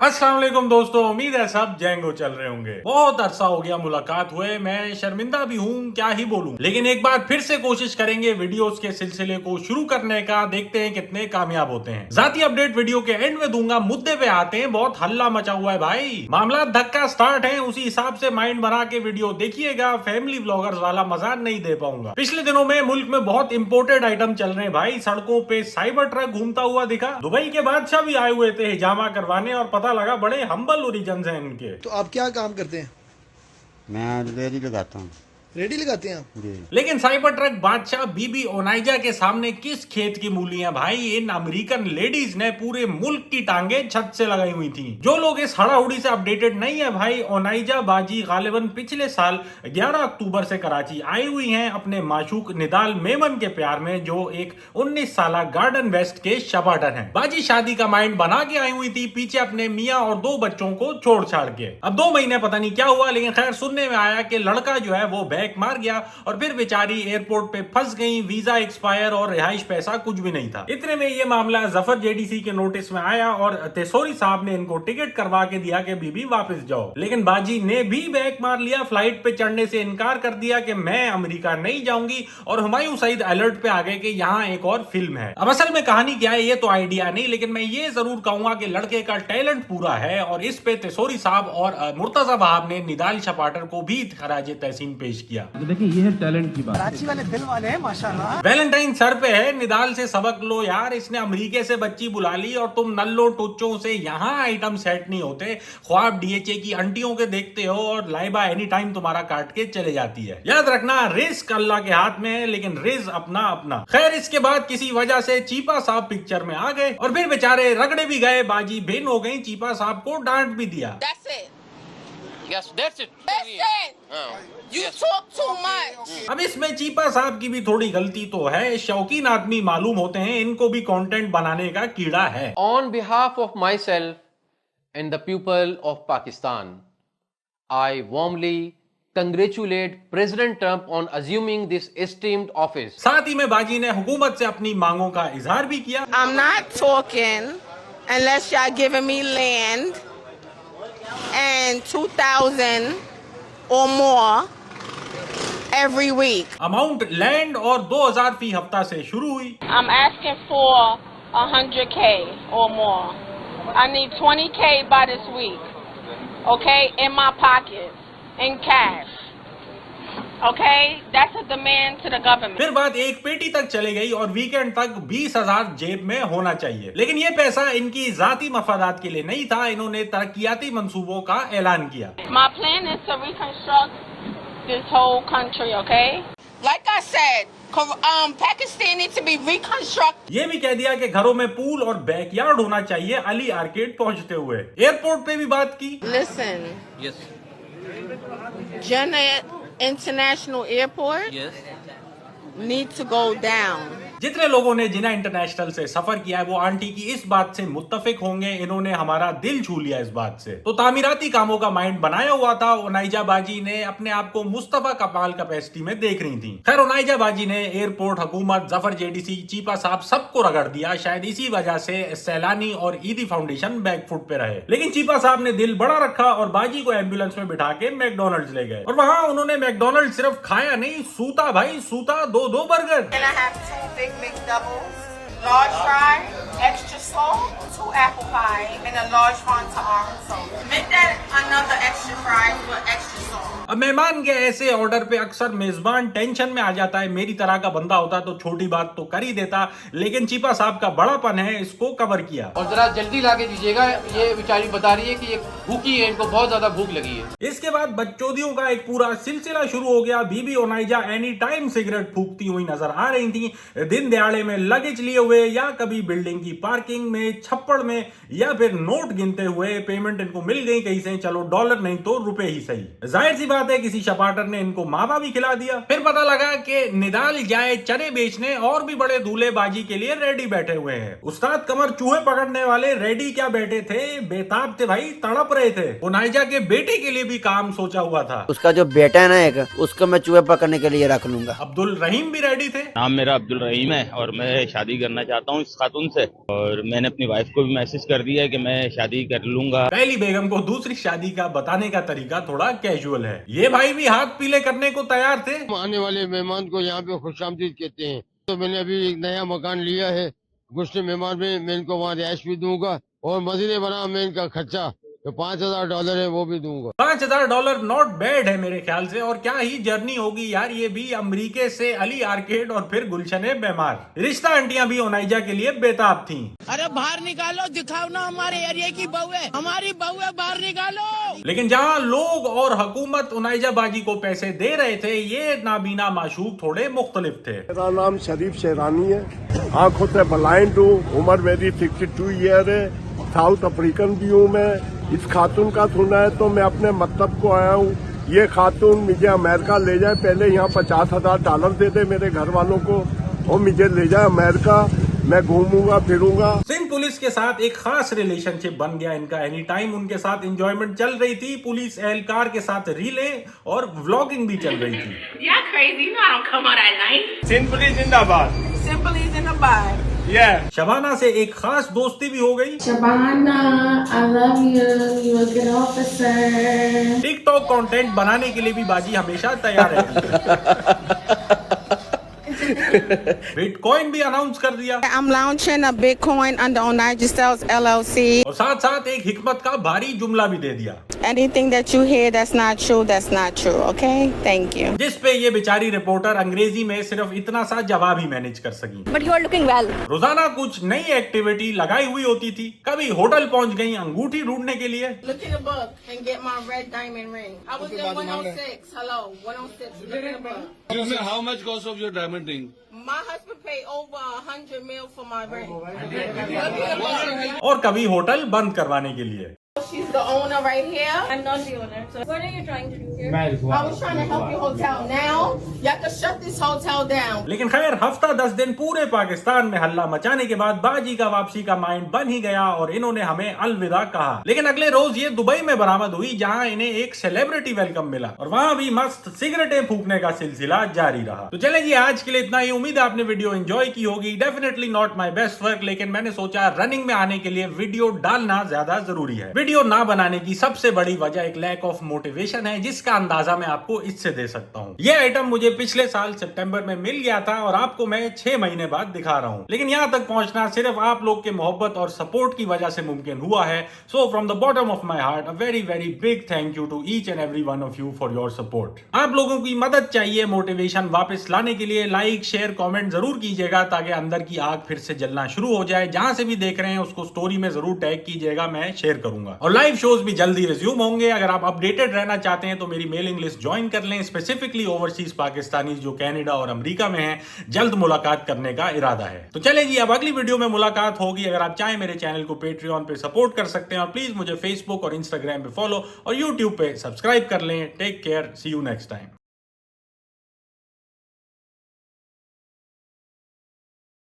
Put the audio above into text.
अस्सलाम वालेकुम दोस्तों, उम्मीद है सब जैंगो चल रहे होंगे। बहुत अरसा हो गया मुलाकात हुए, मैं शर्मिंदा भी हूँ, क्या ही बोलूं। लेकिन एक बार फिर से कोशिश करेंगे वीडियोस के सिलसिले को शुरू करने का, देखते हैं कितने कामयाब होते हैं। जाती अपडेट वीडियो के एंड में दूंगा। मुद्दे पे आते हैं, बहुत हल्ला मचा हुआ है भाई, मामला धक्का स्टार्ट है, उसी हिसाब से माइंड बना के वीडियो देखिएगा। फैमिली व्लॉगर्स वाला मजा नहीं दे पाऊंगा। पिछले दिनों में मुल्क में बहुत इंपोर्टेड आइटम चल रहे हैं भाई। सड़कों पे साइबर ट्रक घूमता हुआ दिखा। दुबई के बादशाह भी आए हुए थे हिजामा करवाने, और पता लगा बड़े हम्बल ओरिजिन हैं इनके। तो आप क्या काम करते हैं? मैं रेडी लगाता हूँ। रेडी लगाते हैं आप? लेकिन साइबर ट्रक बादशाह बीबी ओनाइजा के सामने किस खेत की मूलियां भाई। इन अमेरिकन लेडीज ने पूरे मुल्क की टांगे छत से लगाई हुई थी। जो लोग इस हड़ाहुड़ी से अपडेटेड नहीं है भाई, ओनाइजा बाजी गालिबन पिछले साल 11 अक्टूबर से कराची आई हुई हैं अपने माशूक निदाल मेमन के प्यार में, जो एक 19 साल गार्डन वेस्ट के शबाटर हैं। बाजी शादी का माइंड बना के आई हुई थी पीछे अपने मियाँ और 2 बच्चों को छोड़ छाड़ के। अब 2 महीने पता नहीं क्या हुआ, लेकिन खैर सुनने में आया कि लड़का जो है वो बैक मार गया और फिर बेचारी एयरपोर्ट पे फंस गई। वीजा एक्सपायर और रिहाइश पैसा कुछ भी नहीं था। इतने में ये मामला जफर जेडीसी के नोटिस में आया और तेसोरी साहब ने इनको टिकट करवा के दिया कि बीबी वापस जाओ। लेकिन बाजी ने भी बैक मार लिया, फ्लाइट पे चढ़ने से इनकार कर दिया कि मैं अमेरिका नहीं जाऊंगी। और हुमायूं सईद अलर्ट पे आ गए कि यहाँ एक और फिल्म है। अब असल में कहानी क्या है ये तो आइडिया नहीं, लेकिन मैं ये जरूर कहूंगा कि लड़के का टैलेंट पूरा है और इस पे तेसोरी साहब और मुर्तजा वहाब ने निदाल शपाटर को भी खराज तहसीन पेश किया। देखिए ये है टैलेंट की बात। कराची वाले दिल वाले हैं माशाल्लाह। वैलेंटाइन सर पे है, निदाल से सबक लो यार। इसने अमेरिके से बच्ची बुला ली और तुम नल्लो टुच्चों से यहाँ आइटम सेट नहीं होते। ख्वाब डीएचए की आंटियों के देखते हो और लाइबा एनी टाइम तुम्हारा काट के चले जाती है। याद रखना, रिस्क अल्लाह के हाथ में है, लेकिन रिज अपना अपना। खैर, इसके बाद किसी वजह से चीपा साहब पिक्चर में आ गए और फिर बेचारे रगड़े भी गए। बाजी भिन्न हो गई, चीपा साहब को डांट भी दिया। Yes, that's it. You talk too much. अब इसमें चीपा साहब की भी थोड़ी गलती तो है। शौकीन आदमी मालूम होते हैं, इनको भी कंटेंट बनाने का कीड़ा है। On behalf of myself and the people of Pakistan, I warmly congratulate President Trump on assuming this esteemed office. साथ ही में बाजी ने हुकूमत से अपनी मांगों का इजहार भी किया। I'm not talking unless y'all giving me land and 2,000 or more every week. Amount land और 2000 फी हफ्ता से शुरू हुई। I'm asking for 100K or more. I need 20K by this week. Okay, in my pockets, in cash. Okay, that's a demand to the government. फिर बात एक पेटी तक चली गई और वीकेंड तक 20,000 जेब में होना चाहिए। लेकिन ये पैसा इनकी जाती मफादात के लिए नहीं था, इन्होंने तरक्याती मंसूबों का ऐलान किया। My plan is to reconstruct this whole country, okay? Like I said, Pakistan needs to be reconstructed. ये भी कह दिया कि घरों में पूल और बैकयार्ड होना चाहिए अली आर्केड पहुंचते हुए। एयरपोर्ट पे भी बात की। Listen. Yes. Janet International Airport need to go down. जितने लोगों ने जिना इंटरनेशनल से सफर किया है वो आंटी की इस बात से मुत्तफिक होंगे, इन्होंने हमारा दिल छू लिया इस बात से। तो तामीराती कामों का माइंड बनाया हुआ था। ओनाइजा बाजी ने अपने आप को मुस्तफा कमाल कैपेसिटी में देख रही थी। खैर, ओनाइजा बाजी ने एयरपोर्ट, हुकूमत, जफर जेडीसी, चीपा साहब सबको रगड़ दिया। शायद इसी वजह से सैलानी और ईदी फाउंडेशन बैकफुट पे रहे। लेकिन चीपा साहब ने दिल बड़ा रखा और बाजी को एम्बुलेंस में बिठा के मैकडोनल्ड्स ले गए। और वहां उन्होंने मैकडोनल्ड सिर्फ खाया नहीं, सूता भाई, सूता। 2 burger. And I have 2 Big McDoubles, large fry, extra slow, 2 apple pie, and a large Fanta orange soda. Make that another extra fries with extra sauce. अब मेहमान के ऐसे ऑर्डर पे अक्सर मेजबान टेंशन में आ जाता है। मेरी तरह का बंदा होता तो छोटी बात तो कर ही देता, लेकिन चीपा साहब का बड़ापन है, इसको कवर किया। और जरा जल्दी लाके दीजिएगा, ये बेचारी बता रही है कि ये भूखी है, इनको बहुत ज्यादा भूख लगी है। इसके बाद बच्चोदियों का एक पूरा सिलसिला शुरू हो गया। बीबी ओनाइजा एनी टाइम सिगरेट फूकती हुई नजर आ रही थी, दिन दहाड़े में लगेज लिए हुए, या कभी बिल्डिंग की पार्किंग में, छप्पड़ में, या फिर नोट गिनते हुए। पेमेंट इनको मिल गई कहीं से, चलो डॉलर नहीं तो रुपए ही सही। जाहिर सी फुसफुसाते किसी शपाटर ने इनको मावा भी खिला दिया। फिर पता लगा कि निदाल जाए चने बेचने और भी बड़े दूल्हेबाजी के लिए रेडी बैठे हुए हैं। उस्ताद कमर चूहे पकड़ने वाले रेडी क्या बैठे थे, बेताब थे भाई, तड़प रहे थे। ओनाइजा के बेटे के लिए भी काम सोचा हुआ था। उसका जो बेटा है ना एक, उसको मैं चूहे पकड़ने के लिए रख लूंगा। अब्दुल रहीम भी रेडी थे। नाम मेरा अब्दुल रहीम है और मैं शादी करना चाहता हूँ इस खातून से, और मैंने अपनी वाइफ को भी मैसेज कर दिया है कि मैं शादी कर लूंगा। पहली बेगम को दूसरी शादी का बताने का तरीका थोड़ा कैजुअल है। ये भाई भी हाथ पीले करने को तैयार थे। आने वाले मेहमान को यहाँ पे खुशामदीद कहते हैं। तो मैंने अभी एक नया मकान लिया है गुस्से मेहमान में, मैं इनको वहाँ रिहाइश भी दूंगा और मजीद बना मैं इनका खर्चा तो $5,000 है वो भी दूंगा। $5,000 नॉट बैड है मेरे ख्याल से। और क्या ही जर्नी होगी यार ये भी, अमरीके से अली आर्केड और फिर गुलशने बेमार। रिश्ता आंटियां भी ओनाइजा के लिए बेताब थीं। अरे बाहर निकालो, दिखाओ ना हमारे एरिया की बहू है, हमारी बहू है, बाहर निकालो। लेकिन जहां लोग और हुकूमत ओनाइजा बाजी को पैसे दे रहे थे, ये नाबीना माशूक थोड़े मुख्तलिफ थे। मेरा नाम शरीफ शेरानी है, आंखों से ब्लाइंड हूँ, उम्र मेरी 62 ईयर है, साउथ अफ्रीकन भी हूँ मैं। इस खातून का सुना है तो मैं अपने मतलब को आया हूँ। ये खातून मुझे अमेरिका ले जाए, पहले यहाँ $50,000 दे दे मेरे घर वालों को और मुझे ले जाए अमेरिका, मैं घूमूंगा फिरूंगा। सिंध पुलिस के साथ एक खास रिलेशनशिप बन गया इनका। एनी टाइम उनके साथ एंजॉयमेंट चल रही थी। पुलिस एहलकार के साथ रीलें और व्लॉगिंग भी चल रही थी। सिंध पुलिस जिंदाबाद। शबाना से एक खास दोस्ती भी हो गई। Shabana, I love you. You're a good officer. TikTok content बनाने के लिए भी बाजी हमेशा तैयार रहती है। बिटकॉइन भी अनाउंस कर दिया। I'm launching a Bitcoin under Onijah Styles LLC. और साथ साथ एक हिकमत का भारी जुमला भी दे दिया। Anything that you hear that's not true, that's not true. Okay? Thank you. जिस पे ये बेचारी रिपोर्टर अंग्रेजी में सिर्फ इतना सा जवाब ही मैनेज कर सकी। But you are looking well. रोजाना कुछ नई एक्टिविटी लगाई हुई होती थी। कभी होटल पहुंच गई अंगूठी ढूंढने के लिए। Look in the book and get my red diamond ring. I was in 106. Hello, 106. Look in the book. Excuse me, how much cost of your diamond ring? My husband paid over $100 million for my ring. Look in the book. और कभी hotel बंद करवाने के लिए। She's the owner right here. I'm not the owner. So what are you trying to do here? I was trying to help your hotel. Now, y'all can shut this hotel down. लेकिन खैर हफ्ता 10 दिन पूरे पाकिस्तान में हल्ला मचाने के बाद बाजी का वापसी का माइंड बन ही गया और इन्होंने हमें अलविदा कहा। लेकिन अगले रोज ये दुबई में बरामद हुई, जहां इन्हें एक सेलिब्रिटी वेलकम मिला और वहां भी मस्त सिगरेटें फूकने का सिलसिला जारी रहा। तो चले जी, आज के लिए इतना ही। उम्मीद है आपने वीडियो एंजॉय की होगी। Definitely not my best work, लेकिन मैंने सोचा रनिंग में आने के लिए वीडियो डालना ज्यादा जरूरी है। वीडियो ना बनाने की सबसे बड़ी वजह एक लैक ऑफ मोटिवेशन है, जिसका अंदाजा मैं आपको इससे दे सकता हूँ। ये आइटम मुझे पिछले साल सितंबर में मिल गया था और आपको मैं 6 महीने बाद दिखा रहा हूँ। लेकिन यहाँ तक पहुंचना सिर्फ आप लोग के मोहब्बत और सपोर्ट की वजह से मुमकिन हुआ है। So from the bottom of my heart a very very big thank you to each and every one of you for your support. आप लोगों की मदद चाहिए मोटिवेशन वापस लाने के लिए। लाइक शेयर कॉमेंट जरूर कीजिएगा ताकि अंदर की आग फिर से जलना शुरू हो जाए। जहां से भी देख रहे हैं उसको स्टोरी में जरूर टैग कीजिएगा, मैं शेयर करूंगा। और लाइव शोज भी जल्दी रिज्यूम होंगे। अगर आप अपडेटेड रहना चाहते हैं तो मेरी मेलिंग लिस्ट ज्वाइन कर लें। स्पेसिफिकली ओवरसीज पाकिस्तानी जो कनाडा और अमेरिका में हैं, जल्द मुलाकात करने का इरादा है। तो चले जी, अब अगली वीडियो में मुलाकात होगी। अगर आप चाहें मेरे चैनल को पेट्रियन पे सपोर्ट कर सकते हैं और प्लीज मुझे फेसबुक और इंस्टाग्राम पे फॉलो और यूट्यूब पे सब्सक्राइब कर लें। Take care, see you next time.